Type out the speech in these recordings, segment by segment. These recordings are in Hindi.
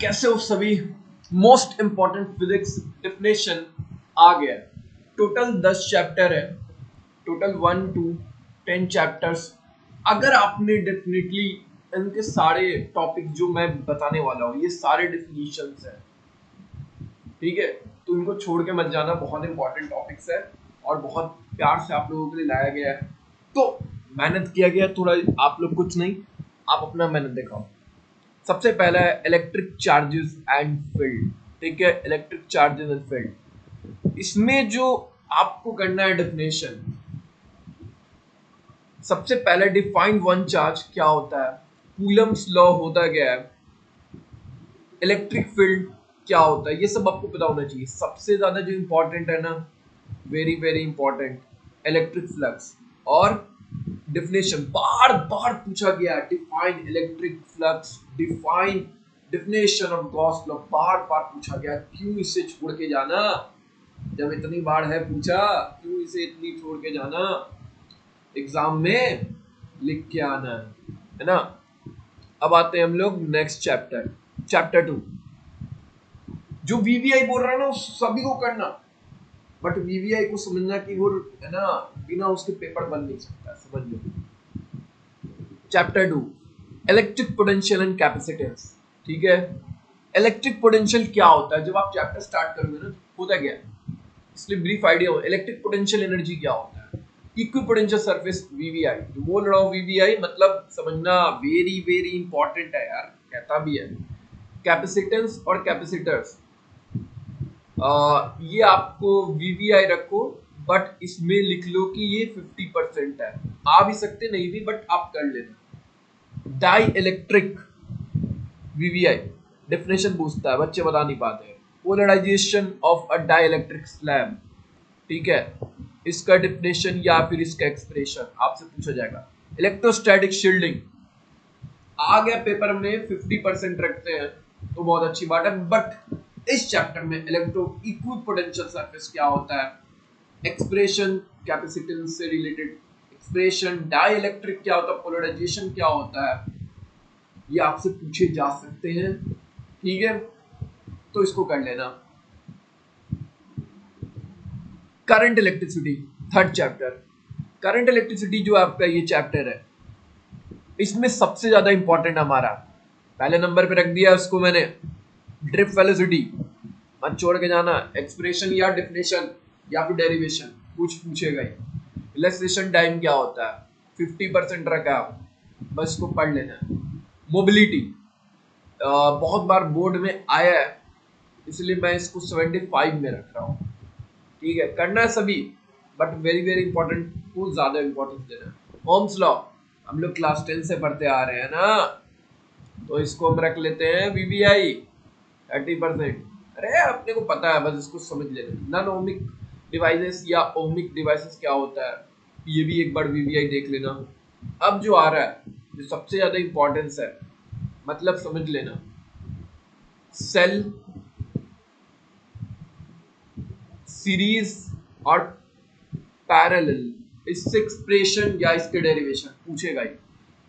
कैसे हो सभी। मोस्ट इंपॉर्टेंट फिजिक्स डेफिनेशन आ गया। टोटल 10 चैप्टर है, टोटल 1 to 10 चैप्टर्स। अगर आपने डेफिनेटली इनके सारे टॉपिक जो मैं बताने वाला हूँ, ये सारे डेफिनेशंस हैं, ठीक है, तो इनको छोड़ के मत जाना। बहुत इंपॉर्टेंट टॉपिक्स है और बहुत प्यार से आप लोगों के लिए लाया गया है, तो मेहनत किया गया थोड़ा। आप लोग कुछ नहीं, आप अपना मेहनत दिखाओ। सबसे पहला है इलेक्ट्रिक चार्जेस एंड फील्ड, ठीक है, इलेक्ट्रिक चार्जेस एंड फील्ड। इसमें जो आपको करना है डेफिनेशन, सबसे पहले डिफाइन वन चार्ज क्या होता है, कूलम्स लॉ होता क्या है, इलेक्ट्रिक फील्ड क्या होता है, ये सब आपको पता होना चाहिए। सबसे ज्यादा जो इंपॉर्टेंट है ना, very very important, electric flux और डिफिनेशन बार बार पूछा गया। Define electric flux, define definition of Gauss law, बार बार पूछा गया। क्यों इसे छोड़ के जाना, जब इतनी बार है पूछा, क्यों इसे इतनी छोड़ के जाना, एग्जाम में लिख के आना है ना। अब आते हैं हम लोग नेक्स्ट चैप्टर, चैप्टर 2। जो वीवीआई बोल रहा है ना, सभी को करना, बट वीवीआई को समझना कि वो है ना, बिना उसके पेपर बन नहीं सकता, समझ लो। Chapter 2 electric potential and capacitance, ठीक है। इलेक्ट्रिक पोटेंशियल क्या होता है, जब आप चैप्टर स्टार्ट करोगे ना, होता क्या है, इसलिए ब्रीफ आइडिया हो। इलेक्ट्रिक पोटेंशियल एनर्जी क्या होता है, इक्विपोटेंशियल सरफेस वीवीआई। जो बोल रहा हूँ वीवीआई मतलब समझना, वेरी वेरी इंपॉर्टेंट है यार, कहता भी है। कैपेसिटेंस और कैपेसिटर्स, ये आपको वीवीआई रखो, बट इसमें लिख लो कि ये 50% है। आ भी सकते नहीं भी, बट आप कर लेना। डाई इलेक्ट्रिक वीवीआई डेफिनेशन पूछता है, बच्चे बता नहीं पाते हैं। Polarisation of a dielectric slab, ठीक है, इसका डेफिनेशन या फिर इसका एक्सप्रेशन आपसे पूछा जाएगा। इलेक्ट्रोस्टैटिक शील्डिंग आ गया पेपर में, 50% रखते हैं तो बहुत अच्छी बात है, बट इस चैप्टर में इलेक्ट्रो इक्विपोटेंशियल सरफेस क्या होता है, एक्सप्रेशन कैपेसिटेंस से रिलेटेड, एक्सप्रेशन डाई इलेक्ट्रिक क्या होता है, पोलराइजेशन क्या होता है, ये आपसे पूछे जा सकते हैं, ठीक है, तो इसको कर लेना। Current electricity, third chapter. Current electricity जो आपका ये चैप्टर है, इसमें सबसे ज्यादा इंपॉर्टेंट हमारा, पहले नंबर पे रख दिया उसको मैंने, ड्रिफ्ट वेलोसिटी। मत छोड़ के जाना, एक्सप्रेशन या डेफिनेशन या फिर डेरिवेशन कुछ पूछेगा ही। रिलैक्सेशन टाइम क्या होता है, 50% रखा, बस इसको पढ़ लेना। मोबिलिटी बहुत बार बोर्ड में आया है, इसलिए मैं इसको 75 में रख रहा हूँ, ठीक है। करना है सभी, बट वेरी वेरी इंपॉर्टेंट को ज्यादा इंपॉर्टेंस देना है। ओम्स लॉ हम लोग क्लास 10 से पढ़ते आ रहे हैं ना, तो इसको हम रख लेते हैं वीवीआई 30%। अरे अपने को पता है, बस इसको समझ लेना। नॉन ओमिक डिवाइसेस या ओमिक डिवाइसेस क्या होता है, ये भी एक बार वीवीआई देख लेना। अब जो आ रहा है, जो सबसे ज्यादा इंपॉर्टेंस है, मतलब समझ लेना, सेल, सीरीज और पैरेलल, इससे एक्सप्रेशन या इसके डेरिवेशन पूछेगा ही।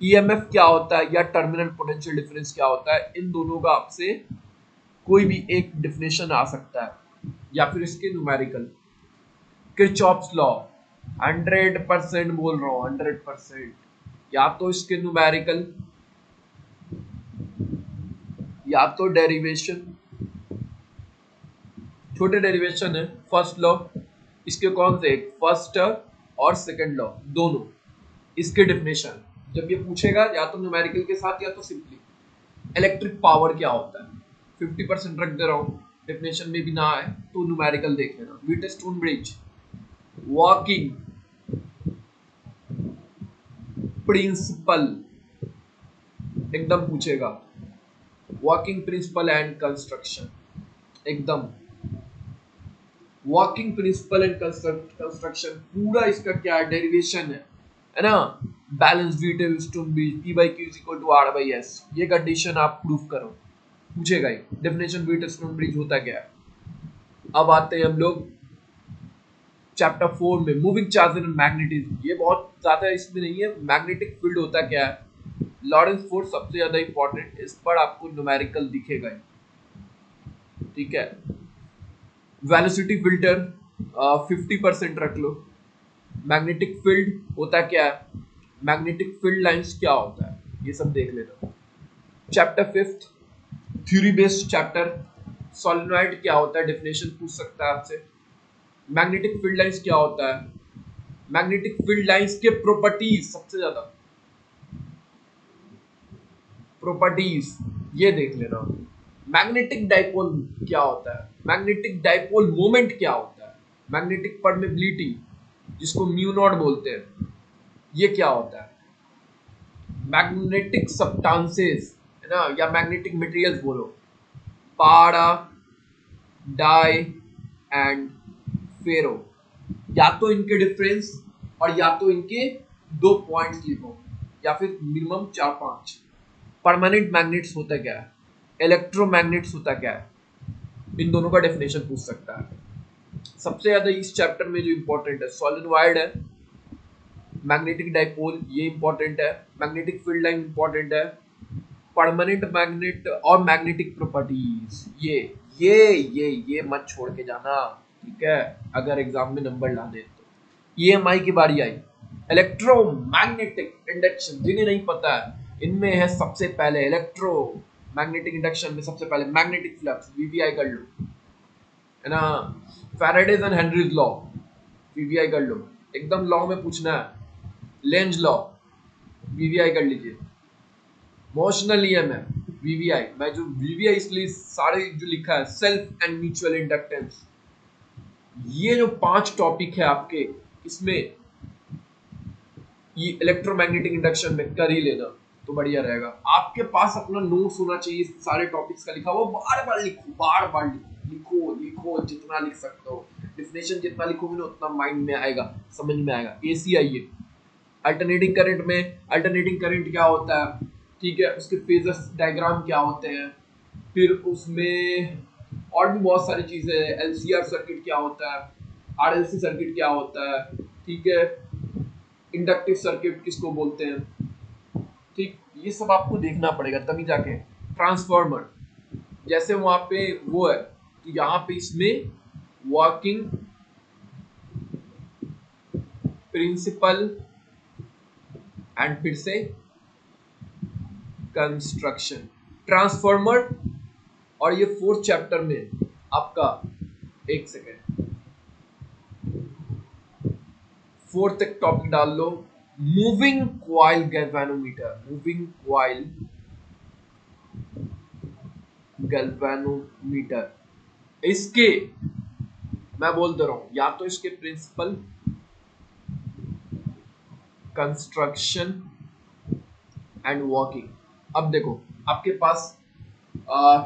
ईएमएफ क्या होता है या टर्मिनल पोटेंशियल डिफरेंस क्या होता है, इन दोनों का आपसे कोई भी एक डेफिनेशन आ सकता है, या फिर इसके न्यूमेरिकल। किरचॉफ्स लॉ 100% बोल रहा हूँ, 100%, या तो इसके न्यूमेरिकल या तो डेरिवेशन। छोटे डेरिवेशन है, फर्स्ट लॉ, इसके कौन से, फर्स्ट और सेकंड लॉ दोनों, इसके डेफिनेशन जब ये पूछेगा, या तो न्यूमेरिकल के साथ या तो सिंपली। इलेक्ट्रिक पावर क्या होता है, 50% रख दे रहा हूँ, डेफिनेशन में भी ना आए तो न्यूमेरिकल देख लेना। व्हीटस्टोन ब्रिज, वर्किंग प्रिंसिपल एकदम पूछेगा, वर्किंग प्रिंसिपल एंड कंस्ट्रक्शन, एकदम वर्किंग प्रिंसिपल एंड कंस्ट्रक्शन पूरा इसका क्या है, डेरिवेशन है ना। Balance Wheatstone bridge, P by Q is equal to R by S, ये कंडीशन आप प्रूफ करो, पूछेगा ही। डेफिनेशन व्हीटस्टोन ब्रिज होता क्या है। अब आते हैं हम लोग चैप्टर 4 में, मूविंग चार्ज एंड मैग्नेटिज्म। ये बहुत ज्यादा इसमें नहीं है, मैग्नेटिक फील्ड होता क्या है, लॉरेंस फोर्स सबसे ज्यादा इंपॉर्टेंट, इस पर आपको न्यूमेरिकल दिखेगा ही, ठीक है। वेलोसिटी फिल्टर 50% रख लो। मैग्नेटिक फील्ड होता क्या है, मैग्नेटिक फील्ड लाइंस क्या होता है, ये सब देख लेना। Chapter 5 theory based chapter, solenoid क्या होता है, डेफिनेशन पूछ सकता है आपसे। मैग्नेटिक फील्ड लाइंस क्या होता है, मैग्नेटिक फील्ड लाइंस के प्रॉपर्टीज, सबसे ज्यादा प्रॉपर्टीज ये देख लेना। मैग्नेटिक डाइपोल क्या होता है, मैग्नेटिक डाइपोल मोमेंट क्या होता है, मैग्नेटिक परमेबिलिटी जिसको म्यू नॉट बोलते हैं, ये क्या होता है। मैग्नेटिक सब्सटेंसेस है ना, या मैग्नेटिक मटेरियल्स बोलो, पारा, डाई एंड फेरो, या तो इनके डिफरेंस और या तो इनके 2 पॉइंट्स लिखो, या फिर मिनिमम 4-5। परमानेंट मैग्नेट्स होता क्या है, इलेक्ट्रोमैग्नेट्स होता क्या है, इन दोनों का डेफिनेशन पूछ सकता है। सबसे ज्यादा इस चैप्टर में जो इंपॉर्टेंट है, सोलेनॉइड है, मैग्नेटिक डाइपोल ये इंपॉर्टेंट है, मैग्नेटिक फील्ड लाइन इंपॉर्टेंट है, परमानेंट मैग्नेट और मैग्नेटिक प्रॉपर्टीज, ये मत छोड़ के जाना, ठीक है, अगर एग्जाम में नंबर लाने तो। ईएमआई की बारी आई, इलेक्ट्रोमैग्नेटिक इंडक्शन, जिन्हें नहीं पता है इनमें है सबसे पहले इलेक्ट्रो मैग्नेटिक इंडक्शन में सबसे पहले मैग्नेटिक फ्लक्स, वीवीआई कर लो, है ना। Faraday's and Henry's law, VVI कर लो, एकदम लॉ में पूछना है। लेंज लॉ, वीवीआई कर लीजिए। मोशनल ईएमएफ, वीवीआई, मैं जो वीवीआई इसलिए सारे जो लिखा है, सेल्फ एंड म्यूचुअल इंडक्टेंस, ये जो 5 टॉपिक है आपके, इसमें ये इलेक्ट्रोमैग्नेटिक इंडक्शन में कर ही लेना तो बढ़िया रहेगा। आपके पास अपना नोट्स होना चाहिए सारे टॉपिक्स का लिखा हुआ, बार बार लिखो, बार बार लिखो लिखो, जितना लिख सकते हो। डिफिनेशन जितना लिखोगे ना उतना माइंड में आएगा, समझ में आएगा। एसीआई, अल्टरनेटिंग करंट में, अल्टरनेटिंग करंट क्या होता है, ठीक है, उसके फेजर्स डायग्राम क्या होते हैं, फिर उसमें और भी बहुत सारी चीजें हैं। एलसीआर सर्किट क्या होता है, आरएलसी सर्किट क्या होता है, ठीक है, इंडक्टिव सर्किट किसको बोलते हैं, ठीक, ये सब आपको देखना पड़ेगा तभी जाके। ट्रांसफार्मर, जैसे वहां पे वो है, तो यहाँ पे इसमें वर्किंग प्रिंसिपल एंड फिर से कंस्ट्रक्शन, ट्रांसफार्मर। और ये 4th चैप्टर में आपका, एक सेकेंड, 4th एक टॉपिक डाल लो, moving coil galvanometer, moving coil galvanometer. इसके मैं बोलता रहा हूं, या तो इसके प्रिंसिपल, कंस्ट्रक्शन एंड वर्किंग। अब देखो आपके पास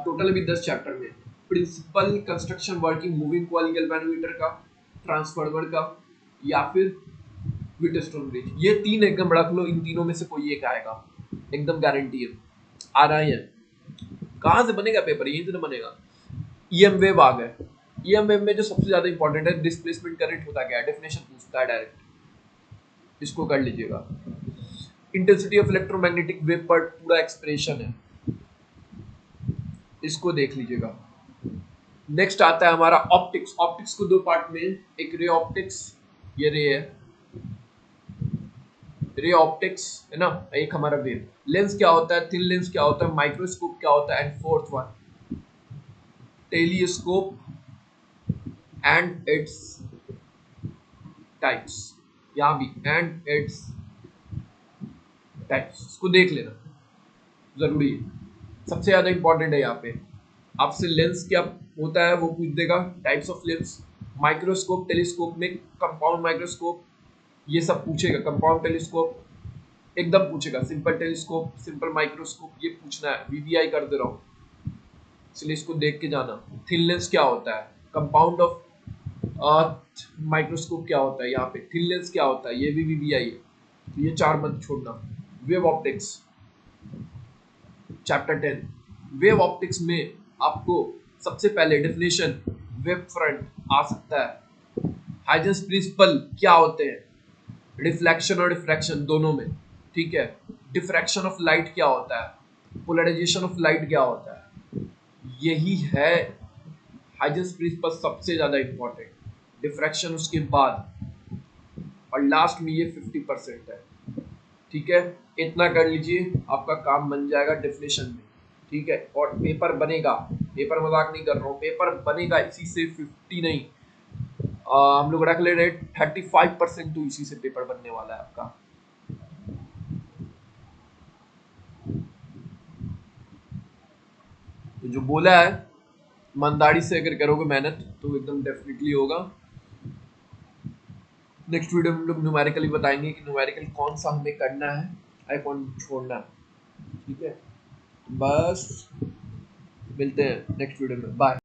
टोटल अभी 10 चैप्टर में, principle, construction, working, moving coil galvanometer का, ट्रांसफार्मर का, या फिर व्हीटस्टोन ब्रिज, ये 3 एकदम रख लो, इन तीनों में से कोई एक आएगा, एकदम गारंटी है। आ रहा है, कहाँ से बनेगा पेपर, यहीं से तो बनेगा। ईएम वेव आ गए, ईएम वेव में जो सबसे ज्यादा इंपॉर्टेंट है, डिस्प्लेसमेंट करंट होता क्या है, डेफिनेशन पूछता है डायरेक्ट, इसको कर लीजिएगा। इंटेंसिटी ऑफ इलेक्ट्रोमैग्नेटिक वेव पर पूरा एक्सप्रेशन है, इसको देख लीजिएगा। नेक्स्ट आता है हमारा ऑप्टिक्स, ऑप्टिक्स को 2 पार्ट में, एक रे ऑप्टिक्स, ये रे है, रे ऑप्टिक्स है ना, एक हमारा वेव। लेंस क्या होता है, थिन लेंस क्या होता है, माइक्रोस्कोप क्या होता है, and 4th one telescope and its types, यहां भी एंड इट्स टाइप्स, इसको देख लेना जरूरी है, सबसे ज्यादा इंपॉर्टेंट है। यहाँ पे आपसे लेंस क्या होता है वो पूछ देगा, types of lens, microscope, telescope में कंपाउंड माइक्रोस्कोप, ये सब पूछेगा। कंपाउंड टेलीस्कोप एकदम पूछेगा, सिंपल टेलीस्कोप, सिंपल माइक्रोस्कोप, ये पूछना है, वीवीआई कर दे रहा हूँ, इसलिए इसको देख के जाना। थिन लेंस क्या होता है, कंपाउंड ऑफ माइक्रोस्कोप क्या होता है, यहाँ पे थिन लेंस क्या होता है, ये भी वीवीआई है, तो ये 4 मत छोड़ना। Wave optics chapter 10, wave optics में आपको सबसे पहले डेफिनेशन वेव फ्रंट आ सकता है, हाइजेंस प्रिंसिपल क्या होते हैं, रिफ्लेक्शन और डिफ्रैक्शन दोनों में, ठीक है, डिफ्रैक्शन ऑफ लाइट क्या होता है, पोलराइजेशन ऑफ लाइट क्या होता है, यही है हाइजेंस प्रिंसिपल सबसे ज्यादा इंपॉर्टेंट, डिफ्रैक्शन उसके बाद, और लास्ट में ये 50% है। ठीक है, इतना कर लीजिए, आपका काम बन जाएगा डेफिनेशन में। ठीक है, और पेपर बनेगा, पेपर मजाक नहीं कर रहा हूँ, पेपर बनेगा इसी से 50 नहीं, हम लोग रख ले रहे 35% तो इसी से पेपर बनने वाला है आपका। तो जो बोला है, ईमानदारी से अगर करोगे मेहनत तो एकदम डेफिनेटली होगा। नेक्स्ट वीडियो में हम लोग न्यूमेरिकल भी बताएंगे कि न्यूमेरिकल कौन सा हमें करना है, आई कौन छोड़ना है। ठीक है, बस मिलते हैं नेक्स्ट वीडियो में, बाय।